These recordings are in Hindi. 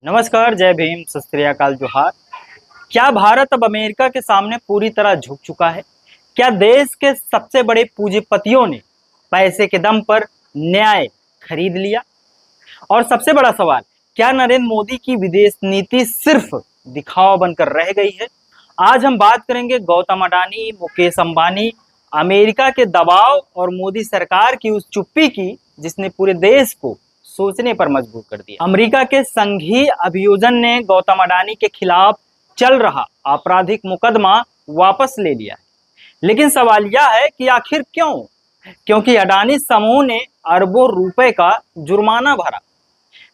नमस्कार, जय भीम, सत श्री अकाल, जोहार। क्या भारत अब अमेरिका के सामने पूरी तरह झुक चुका है? क्या देश के सबसे बड़े पूंजीपतियों ने पैसे के दम पर न्याय खरीद लिया? और सबसे बड़ा सवाल, क्या नरेंद्र मोदी की विदेश नीति सिर्फ दिखावा बनकर रह गई है? आज हम बात करेंगे गौतम अडानी, मुकेश अंबानी, अमेरिका के दबाव और मोदी सरकार की उस चुप्पी की जिसने पूरे देश को सोचने पर मजबूर कर दिया। अमेरिका के संघीय अभियोजन ने गौतम अडानी के खिलाफ चल रहा आपराधिक मुकदमा वापस ले लिया है। लेकिन सवाल यह है कि आखिर क्यों? क्योंकि अडानी समूह ने अरबों रुपए का जुर्माना भरा।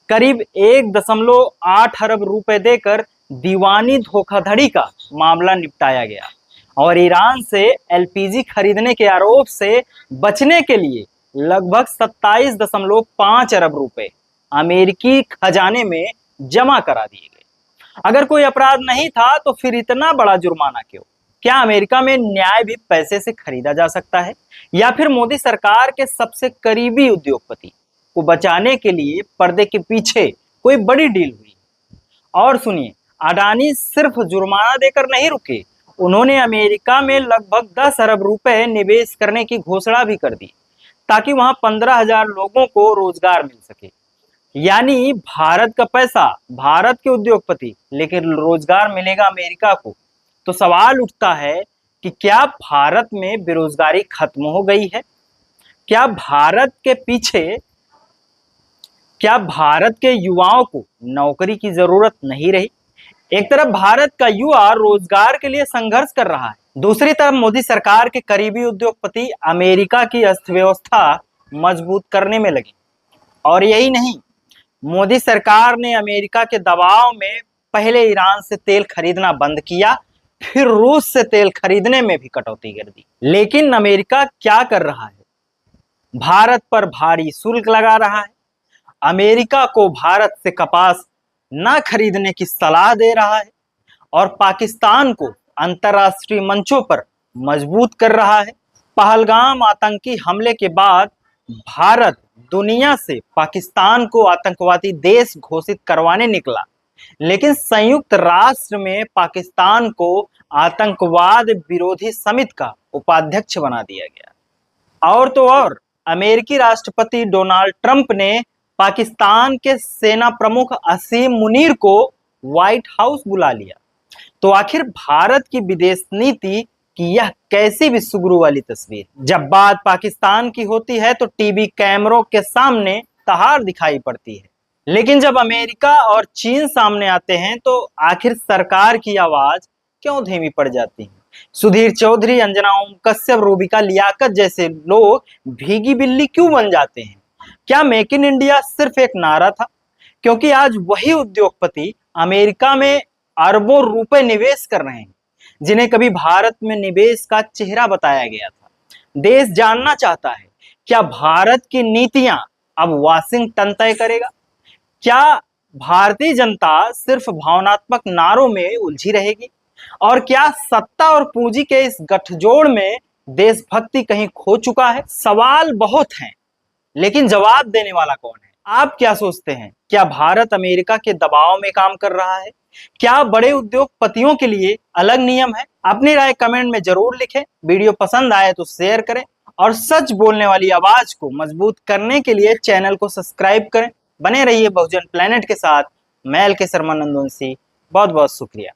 करीब 1.8 अरब रुपए देकर दीवानी धोखाधड़ी का मामला निपटाया गया और ईरान से एलपीजी खरीदने के आरोप से बचने के लिए लगभग 27.5 अरब रुपए अमेरिकी खजाने में जमा करा दिए गए। अगर कोई अपराध नहीं था तो फिर इतना बड़ा जुर्माना क्यों? क्या अमेरिका में न्याय भी पैसे से खरीदा जा सकता है? या फिर मोदी सरकार के सबसे करीबी उद्योगपति को बचाने के लिए पर्दे के पीछे कोई बड़ी डील हुई? और सुनिए, अडानी सिर्फ जुर्माना देकर नहीं रुके, उन्होंने अमेरिका में लगभग 10 अरब रुपए निवेश करने की घोषणा भी कर दी ताकि वहां 15,000 लोगों को रोजगार मिल सके। यानी भारत का पैसा, भारत के उद्योगपति, लेकिन रोजगार मिलेगा अमेरिका को। तो सवाल उठता है कि क्या भारत में बेरोजगारी खत्म हो गई है? क्या भारत के युवाओं को नौकरी की जरूरत नहीं रही? एक तरफ भारत का युवा रोजगार के लिए संघर्ष कर रहा है, दूसरी तरफ मोदी सरकार के करीबी उद्योगपति अमेरिका की अर्थव्यवस्था मजबूत करने में लगे। और यही नहीं, मोदी सरकार ने अमेरिका के दबाव में पहले ईरान से तेल खरीदना बंद किया, फिर रूस से तेल खरीदने में भी कटौती कर दी। लेकिन अमेरिका क्या कर रहा है? भारत पर भारी शुल्क लगा रहा है, अमेरिका को भारत से कपास न खरीदने की सलाह दे रहा है और पाकिस्तान को अंतर्राष्ट्रीय मंचों पर मजबूत कर रहा है। पहलगाम आतंकी हमले के बाद भारत दुनिया से पाकिस्तान को आतंकवादी देश घोषित करवाने निकला, लेकिन संयुक्त राष्ट्र में पाकिस्तान को आतंकवाद विरोधी समिति का उपाध्यक्ष बना दिया गया। और तो और, अमेरिकी राष्ट्रपति डोनाल्ड ट्रंप ने पाकिस्तान के सेना प्रमुख असीम मुनीर को व्हाइट हाउस बुला लिया। तो आखिर भारत की विदेश नीति की यह कैसी विश्वगुरु वाली तस्वीर? जब बात पाकिस्तान की होती है तो टीवी कैमरों के सामने तहार दिखाई पड़ती है, लेकिन जब अमेरिका और चीन सामने आते हैं तो आखिर सरकार की आवाज क्यों धीमी पड़ जाती है? सुधीर चौधरी, अंजना ओम कश्यप, रूबिका लियाकत जैसे लोग भीगी बिल्ली क्यों बन जाते हैं? क्या मेक इन इंडिया सिर्फ एक नारा था? क्योंकि आज वही उद्योगपति अमेरिका में अरबों रुपए निवेश कर रहे हैं जिन्हें कभी भारत में निवेश का चेहरा बताया गया था। देश जानना चाहता है, क्या भारत की नीतियां अब वाशिंगटन तय करेगा? क्या भारतीय जनता सिर्फ भावनात्मक नारों में उलझी रहेगी? और क्या सत्ता और पूंजी के इस गठजोड़ में देशभक्ति कहीं खो चुका है? सवाल बहुत हैं, लेकिन जवाब देने वाला कौन है? आप क्या सोचते हैं? क्या भारत अमेरिका के दबाव में काम कर रहा है? क्या बड़े उद्योगपतियों के लिए अलग नियम है? अपनी राय कमेंट में जरूर लिखें। वीडियो पसंद आए तो शेयर करें और सच बोलने वाली आवाज को मजबूत करने के लिए चैनल को सब्सक्राइब करें। बने रहिए बहुजन प्लेनेट के साथ। मैं एल के शर्मा नंदुवंशी, बहुत बहुत शुक्रिया।